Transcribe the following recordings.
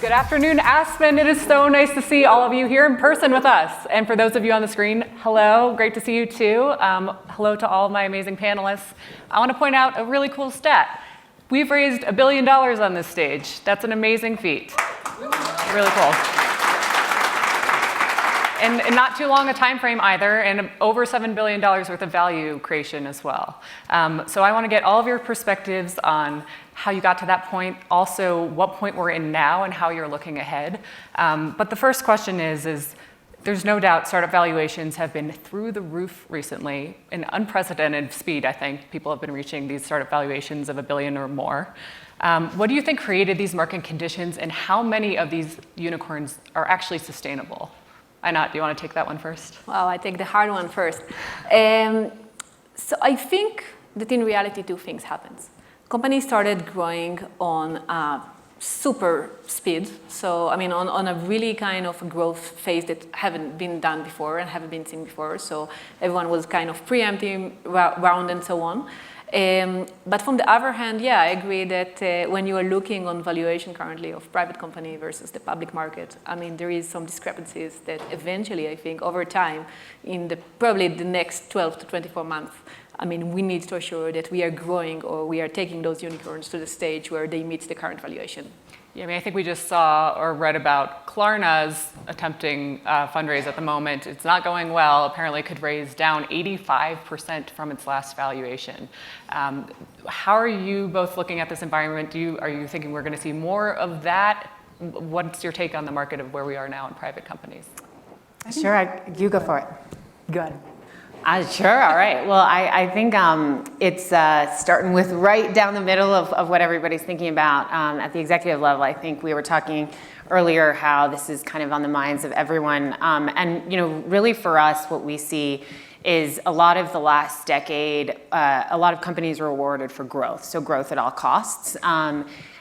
Good afternoon, Aspen. It is so nice to see all of you here in person with us. And for those of you on the screen, hello, great to see you too. Hello to all of my amazing panelists. I want to point out a really cool stat. We've raised $1 billion on this stage. That's an amazing feat. Really cool. And not too long a time frame either, and over $7 billion worth of value creation as well. So I want to get all of your perspectives on how you got to that point, also what point we're in now and how you're looking ahead. But the first question is there's no doubt startup valuations have been through the roof recently, in unprecedented speed, I think. People have been reaching these startup valuations of $1 billion or more. What do you think created these market conditions, and how many of these unicorns are actually sustainable? Eynat, do you want to take that one first? Well, I take the hard one first. So I think that in reality, two things happened. Companies started growing on super speed. So, I mean, on a really kind of growth phase that haven't been done before and haven't been seen before. So everyone was kind of preempting round and so on. But from the other hand, yeah, I agree that when you are looking on valuation currently of private company versus the public market, I mean, there is some discrepancies that eventually, I think, over time, in probably the next 12 to 24 months, I mean, we need to assure that we are growing or we are taking those unicorns to the stage where they meet the current valuation. Yeah, I mean, I think we just saw or read about Klarna's attempting fundraise at the moment. It's not going well. Apparently could raise down 85% from its last valuation. How are you both looking at this environment? Are you thinking we're going to see more of that? What's your take on the market of where we are now in private companies? Sure, you go for it. Good. Sure, all right. Well, I think it's starting with right down the middle of what everybody's thinking about at the executive level. I think we were talking earlier how this is kind of on the minds of everyone. And, you know, really for us, what we see is a lot of the last decade, a lot of companies were rewarded for growth, so growth at all costs.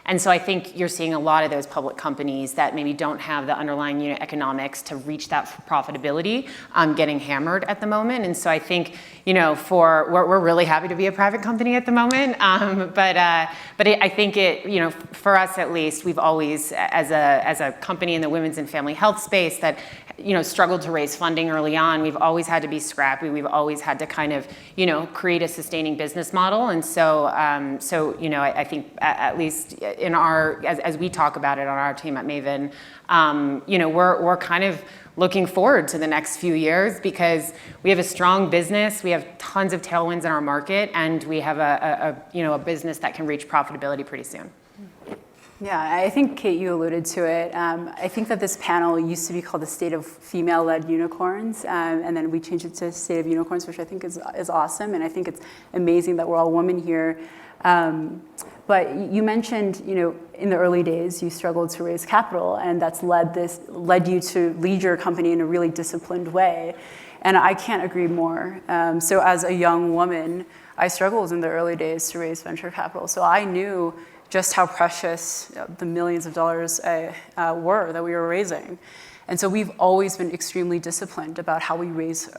And so I think you're seeing a lot of those public companies that maybe don't have the underlying unit economics to reach that profitability getting hammered at the moment. And so I think, you know, we're really happy to be a private company at the moment. But I think you know, for us at least, we've always, as a company in the women's and family health space that, you know, struggled to raise funding early on. We've always had to be scrappy. We've always had to kind of, you know, create a sustaining business model. And so, you know, I think at least in as we talk about it on our team at Maven, you know, we're kind of looking forward to the next few years because we have a strong business, we have tons of tailwinds in our market, and we have a business that can reach profitability pretty soon. Yeah, I think, Kate, you alluded to it. I think that this panel used to be called the State of Female-Led Unicorns, and then we changed it to State of Unicorns, which I think is awesome, and I think it's amazing that we're all women here. But you mentioned, you know, in the early days, you struggled to raise capital, and that's led you to lead your company in a really disciplined way. And I can't agree more. So as a young woman, I struggled in the early days to raise venture capital. So I knew just how precious the millions of dollars were that we were raising. And so we've always been extremely disciplined about how we raise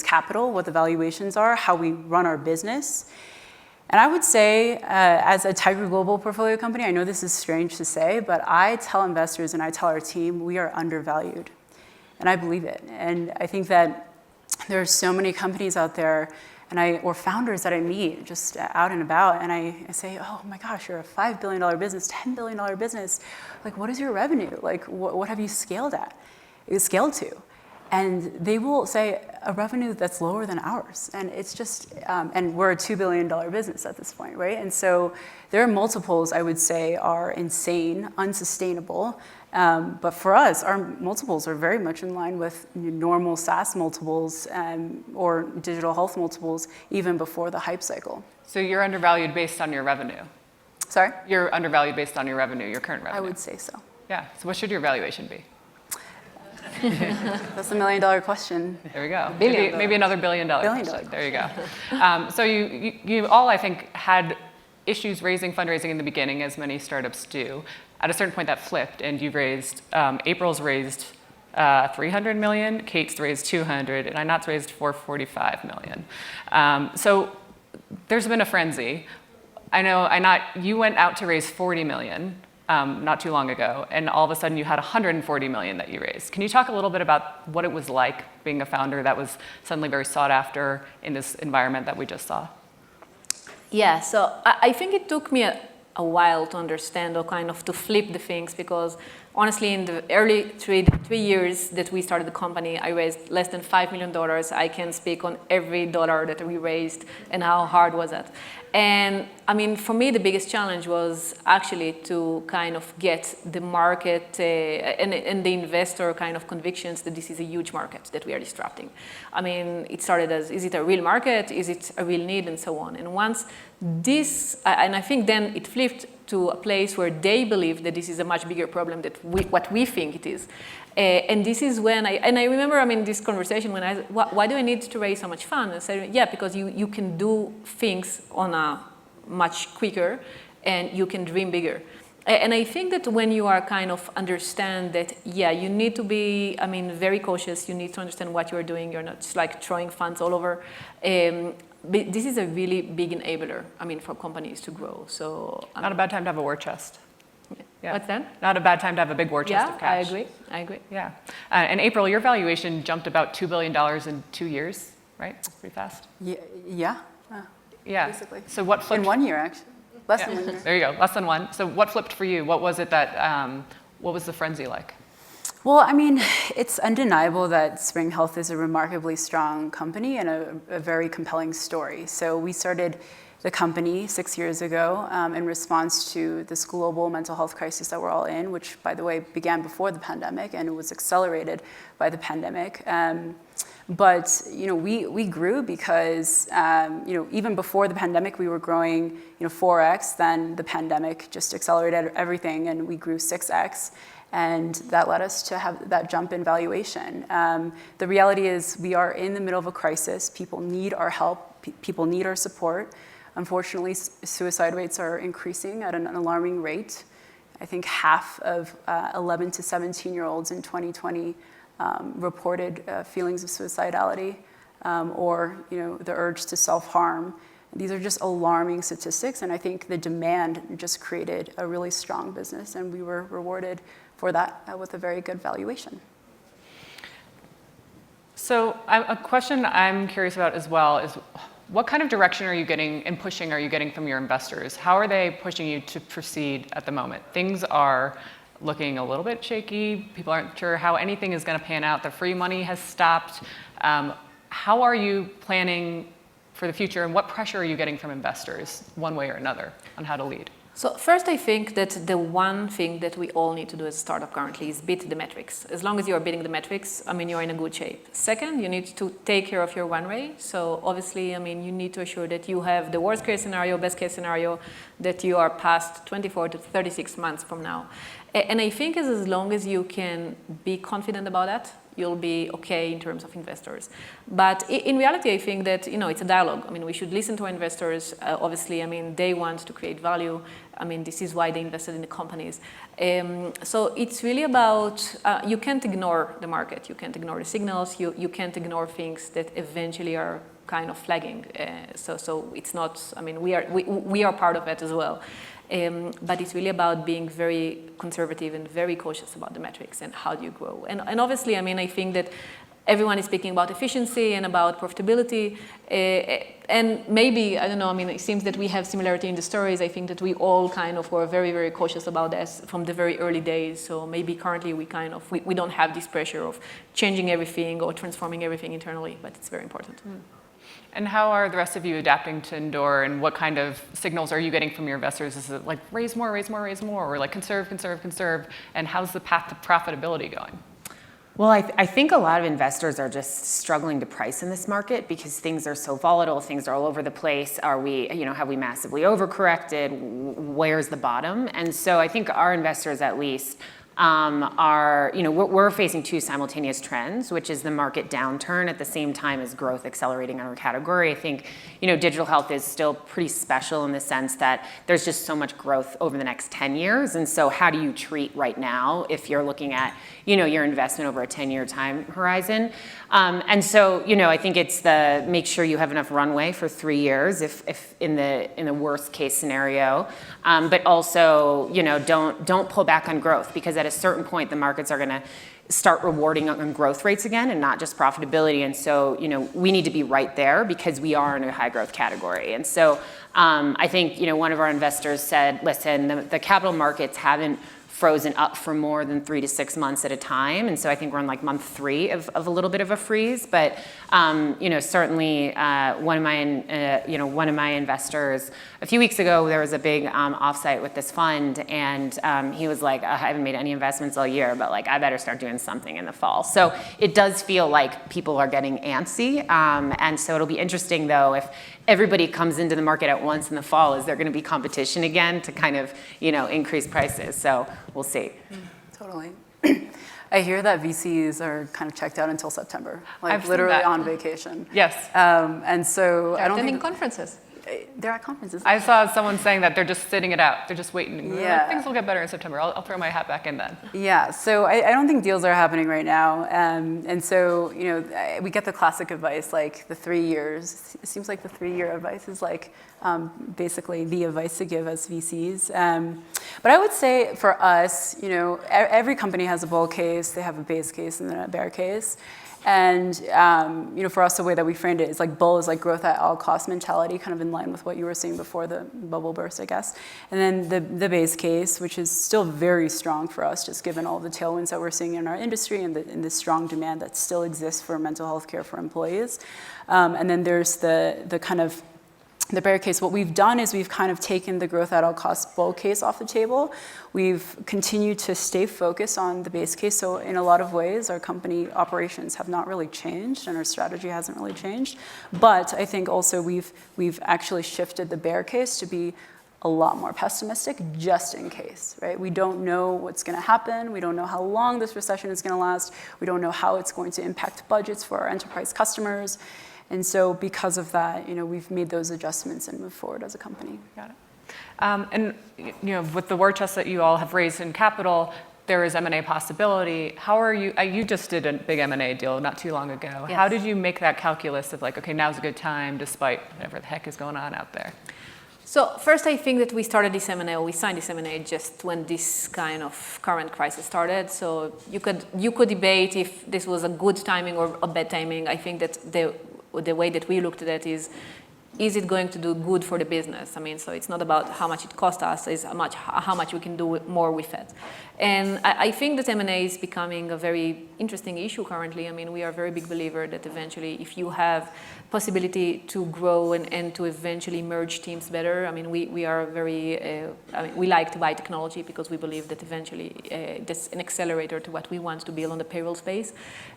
capital, what the valuations are, how we run our business. And I would say, as a Tiger Global portfolio company, I know this is strange to say, but I tell investors and I tell our team we are undervalued. And I believe it. And I think that there are so many companies out there or founders that I meet just out and about, and I say, oh my gosh, you're a $5 billion business, $10 billion business. Like, what is your revenue? Like, what have you scaled to? And they will say a revenue that's lower than ours. And it's just, and we're a $2 billion business at this point, right? And so their multiples, I would say, are insane, unsustainable. But for us, our multiples are very much in line with normal SaaS multiples or digital health multiples, even before the hype cycle. So you're undervalued based on your revenue? Sorry? You're undervalued based on your revenue, your current revenue? I would say so. Yeah, so what should your valuation be? That's $1 million question. There we go. Maybe another $1 billion question. There you go. So you all, I think, had issues raising fundraising in the beginning, as many startups do. At a certain point, that flipped, and you've raised. April's raised 300 million, Kate's raised 200, and Eynat's raised 445 million. So there's been a frenzy. I know, Eynat, you went out to raise 40 million. not too long ago, and all of a sudden you had 140 million that you raised. Can you talk a little bit about what it was like being a founder that was suddenly very sought after in this environment that we just saw? Yeah, so I think it took me a while to understand or kind of to flip the things, because honestly, in the early 3 years that we started the company, I raised less than $5 million. I can speak on every dollar that we raised and how hard was that. And I mean, for me, the biggest challenge was actually to kind of get the market and the investor kind of convictions that this is a huge market that we are disrupting. I mean, it started as, is it a real market? Is it a real need? And so on. And once this, and I think then it flipped to a place where they believe that this is a much bigger problem than what we think it is. And this is when I remember, I mean, this conversation when I, why do I need to raise so much fund? I said, yeah, because you can do things on a much quicker and you can dream bigger. And I think that when you are kind of understand that, yeah, you need to be, I mean, very cautious. You need to understand what you're doing. You're not just like throwing funds all over. But this is a really big enabler, I mean, for companies to grow. So not a bad time to have a war chest. Yeah. What's that? Not a bad time to have a big war chest of cash. I agree. Yeah. In April, your valuation jumped about $2 billion in 2 years, right? That's pretty fast. Yeah. Yeah. Basically. So what flipped? In 1 year, actually. Less than 1 year. There you go, less than one. So what flipped for you? What was it that, what was the frenzy like? Well, I mean, it's undeniable that Spring Health is a remarkably strong company and a very compelling story. So we started the company 6 years ago in response to this global mental health crisis that we're all in, which, by the way, began before the pandemic and it was accelerated by the pandemic. But we grew because even before the pandemic we were growing 4x. Then the pandemic just accelerated everything, and we grew 6x. And that led us to have that jump in valuation. The reality is we are in the middle of a crisis. People need our help. People need our support. Unfortunately, suicide rates are increasing at an alarming rate. I think half of 11 to 17-year-olds in 2020 reported feelings of suicidality or the urge to self-harm. These are just alarming statistics, and I think the demand just created a really strong business, and we were rewarded for that with a very good valuation. So a question I'm curious about as well is, what kind of direction are you getting and pushing are you getting from your investors? How are they pushing you to proceed at the moment? Things are looking a little bit shaky. People aren't sure how anything is going to pan out. The free money has stopped. How are you planning for the future, and what pressure are you getting from investors, one way or another, on how to lead? So first, I think that the one thing that we all need to do as a startup currently is beat the metrics. As long as you are beating the metrics, I mean, you're in a good shape. Second, you need to take care of your runway. So obviously, I mean, you need to assure that you have the worst case scenario, best case scenario, that you are past 24 to 36 months from now. And I think as long as you can be confident about that, you'll be okay in terms of investors. But in reality, I think that it's a dialogue. I mean, we should listen to our investors. Obviously, I mean, they want to create value. I mean, this is why they invested in the companies. So it's really about, you can't ignore the market. You can't ignore the signals. You can't ignore things that eventually are kind of flagging. So it's not, I mean, we are part of it as well. But it's really about being very conservative and very cautious about the metrics and how do you grow. And obviously, I mean, I think that everyone is speaking about efficiency and about profitability. And maybe, I don't know, I mean, it seems that we have similarity in the stories. I think that we all kind of were very, very cautious about this from the very early days. So maybe currently we don't have this pressure of changing everything or transforming everything internally, but it's very important. Mm. And how are the rest of you adapting to Endure, and what kind of signals are you getting from your investors? Is it like raise more, or like conserve, and how's the path to profitability going? Well, I think a lot of investors are just struggling to price in this market because things are so volatile, things are all over the place. Are we, have we massively overcorrected? Where's the bottom? And so I think our investors at least are, we're facing two simultaneous trends, which is the market downturn at the same time as growth accelerating in our category. I think, digital health is still pretty special in the sense that there's just so much growth over the next 10 years. And so how do you treat right now if you're looking at, your investment over a 10-year time horizon? And so, I think it's the make sure you have enough runway for 3 years if in the worst case scenario, but also, don't pull back on growth, because at a certain point the markets are going to start rewarding on growth rates again and not just profitability. And so, we need to be right there because we are in a high growth category. And so I think, one of our investors said, listen, the capital markets haven't frozen up for more than 3 to 6 months at a time. And so I think we're in like month 3 of a little bit of a freeze. But, certainly one of my investors, a few weeks ago, there was a big offsite with this fund. And he was like, I haven't made any investments all year, but like, I better start doing something in the fall. So it does feel like people are getting antsy. And so it'll be interesting, though, if everybody comes into the market at once in the fall, is there going to be competition again to kind of, increase prices? So we'll see. Totally. I hear that VCs are kind of checked out until September, like I've seen literally that. on vacation. Yes. And so I don't Attending think conferences. they're at conferences. I saw someone saying that they're just sitting it out. They're just waiting. Yeah. Things will get better in September. I'll throw my hat back in then. Yeah, so I don't think deals are happening right now. And so, we get the classic advice, like the 3 years. It seems like the 3-year advice is like basically the advice to give as VCs. But I would say for us, every company has a bull case. They have a base case and then a bear case. And, for us, the way that we framed it is like bull is like growth at all cost mentality, kind of in line with what you were saying before the bubble burst, I guess. And then the base case, which is still very strong for us, just given all the tailwinds that we're seeing in our industry and the strong demand that still exists for mental health care for employees. And then there's the kind of the bear case. What we've done is we've kind of taken the growth at all costs bull case off the table. We've continued to stay focused on the base case. So in a lot of ways, our company operations have not really changed and our strategy hasn't really changed. But I think also we've actually shifted the bear case to be a lot more pessimistic just in case, right? We don't know what's going to happen. We don't know how long this recession is going to last. We don't know how it's going to impact budgets for our enterprise customers. And so because of that, we've made those adjustments and moved forward as a company. Got it. And with the war chest that you all have raised in capital, there is M&A possibility. How are you? You just did a big M&A deal not too long ago. Yes. How did you make that calculus of like, okay, now's a good time despite whatever the heck is going on out there? So first, I think that we started this M&A, or we signed this M&A just when this kind of current crisis started. So you could debate if this was a good timing or a bad timing. I think that the way that we looked at it is it going to do good for the business? I mean, so it's not about how much it cost us, it's how much we can do more with it. And I think that M&A is becoming a very interesting issue currently. I mean, we are a very big believer that eventually if you have possibility to grow and to eventually merge teams better, I mean, we are very, we like to buy technology because we believe that eventually that's an accelerator to what we want to build on the payroll space.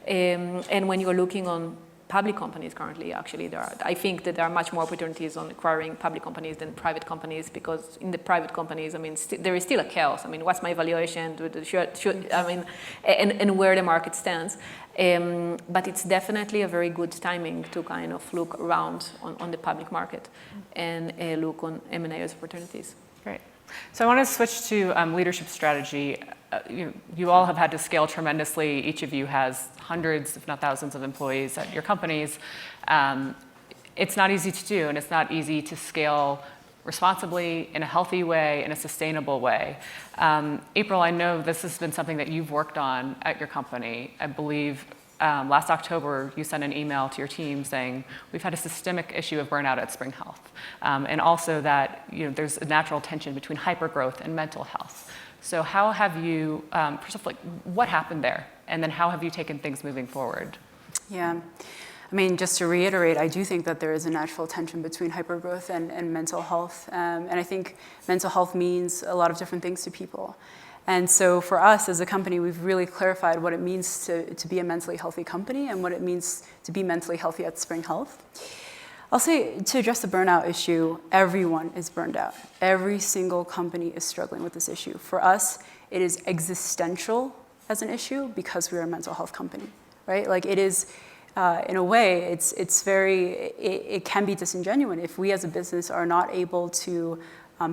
And when you're looking on public companies currently, actually, I think that there are much more opportunities on acquiring public companies than private companies, because in the private companies, I mean, there is still a chaos. I mean, what's my valuation? And where the market stands. But it's definitely a very good timing to kind of look around on the public market and look on M&A as opportunities. Great. So I want to switch to leadership strategy. You all have had to scale tremendously. Each of you has hundreds, if not thousands, of employees at your companies. It's not easy to do, and it's not easy to scale responsibly, in a healthy way, in a sustainable way. April, I know this has been something that you've worked on at your company. I believe last October, you sent an email to your team saying, we've had a systemic issue of burnout at Spring Health. And also that there's a natural tension between hypergrowth and mental health. So how have you, first of all, what happened there? And then how have you taken things moving forward? Yeah. I mean, just to reiterate, I do think that there is a natural tension between hypergrowth and mental health. And I think mental health means a lot of different things to people. And so for us as a company, we've really clarified what it means to be a mentally healthy company and what it means to be mentally healthy at Spring Health. I'll say, to address the burnout issue, everyone is burned out. Every single company is struggling with this issue. For us, it is existential as an issue because we're a mental health company, right? Like it is, in a way, it can be disingenuous if we as a business are not able to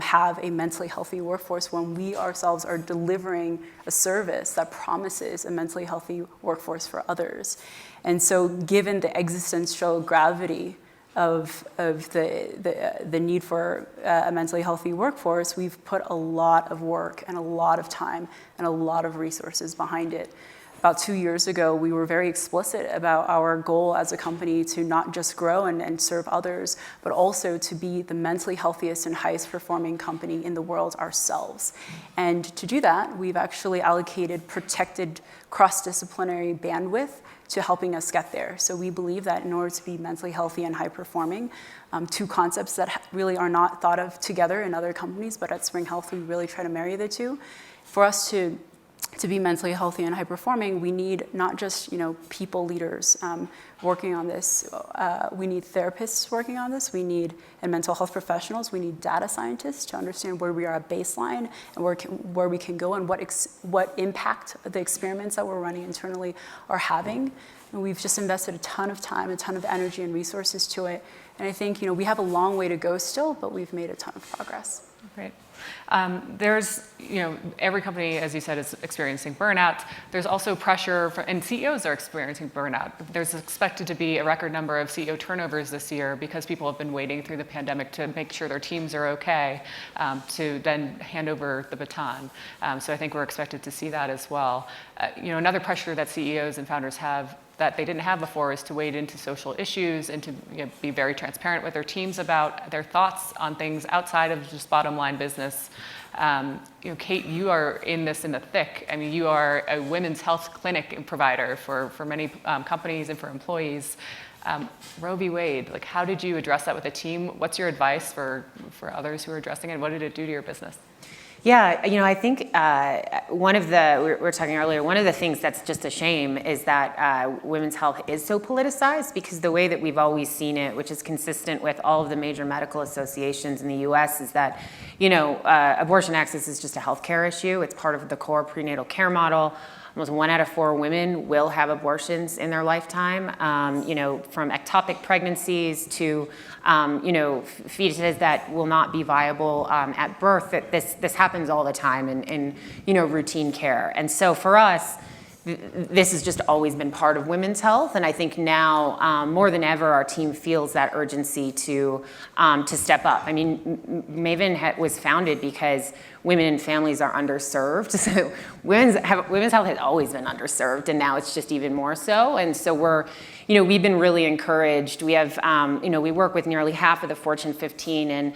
have a mentally healthy workforce when we ourselves are delivering a service that promises a mentally healthy workforce for others. And so given the existential gravity of the need for a mentally healthy workforce, we've put a lot of work and a lot of time and a lot of resources behind it. About 2 years ago, we were very explicit about our goal as a company to not just grow and serve others, but also to be the mentally healthiest and highest performing company in the world ourselves. And to do that, we've actually allocated protected cross-disciplinary bandwidth to helping us get there. So we believe that in order to be mentally healthy and high performing, two concepts that really are not thought of together in other companies, but at Spring Health, we really try to marry the two. For us to be mentally healthy and high performing, we need not just people leaders working on this. We need therapists working on this. We need mental health professionals. We need data scientists to understand where we are at baseline and where we can go and what impact the experiments that we're running internally are having. And we've just invested a ton of time, a ton of energy and resources to it. And I think we have a long way to go still, but we've made a ton of progress. Great. There's, every company, as you said, is experiencing burnout. There's also pressure, and CEOs are experiencing burnout. There's expected to be a record number of CEO turnovers this year because people have been waiting through the pandemic to make sure their teams are okay, to then hand over the baton. So I think we're expected to see that as well. Another pressure that CEOs and founders have that they didn't have before is to wade into social issues and to be very transparent with their teams about their thoughts on things outside of just bottom line business. Kate, you are in this in the thick. I mean, you are a women's health clinic provider for many companies and for employees. Roe v. Wade, how did you address that with the team? What's your advice for others who are addressing it? What did it do to your business? Yeah, I think we were talking earlier, one of the things that's just a shame is that women's health is so politicized because the way that we've always seen it, which is consistent with all of the major medical associations in the US, is that, abortion access is just a healthcare issue. It's part of the core prenatal care model. Almost 1 out of 4 women will have abortions in their lifetime, from ectopic pregnancies to, fetuses that will not be viable at birth. That this happens all the time in routine care. And so for us, this has just always been part of women's health, and I think now more than ever, our team feels that urgency to step up. I mean, Maven was founded because women and families are underserved. So women's health has always been underserved, and now it's just even more so. And so we've been really encouraged. We have, we work with nearly half of the Fortune 15 and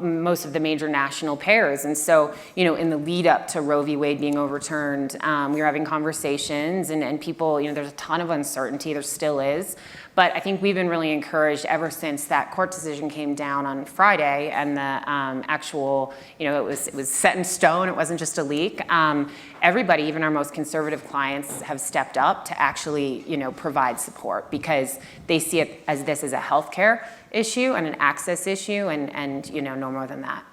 most of the major national payers. And so, in the lead up to Roe v. Wade being overturned, we were having conversations and people, there's a ton of uncertainty, there still is. But I think we've been really encouraged ever since that court decision came down on Friday and the actual, it was set in stone, it wasn't just a leak. Everybody, even our most conservative clients, have stepped up to actually, provide support because they see it as this is a healthcare issue and an access issue and no more than that.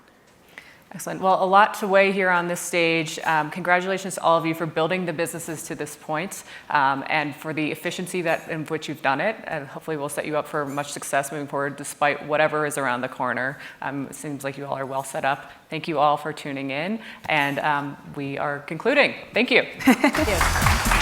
Excellent. Well, a lot to weigh here on this stage. Congratulations to all of you for building the businesses to this point and for the efficiency in which you've done it. And hopefully we'll set you up for much success moving forward despite whatever is around the corner. It seems like you all are well set up. Thank you all for tuning in. And we are concluding. Thank you. Thank you.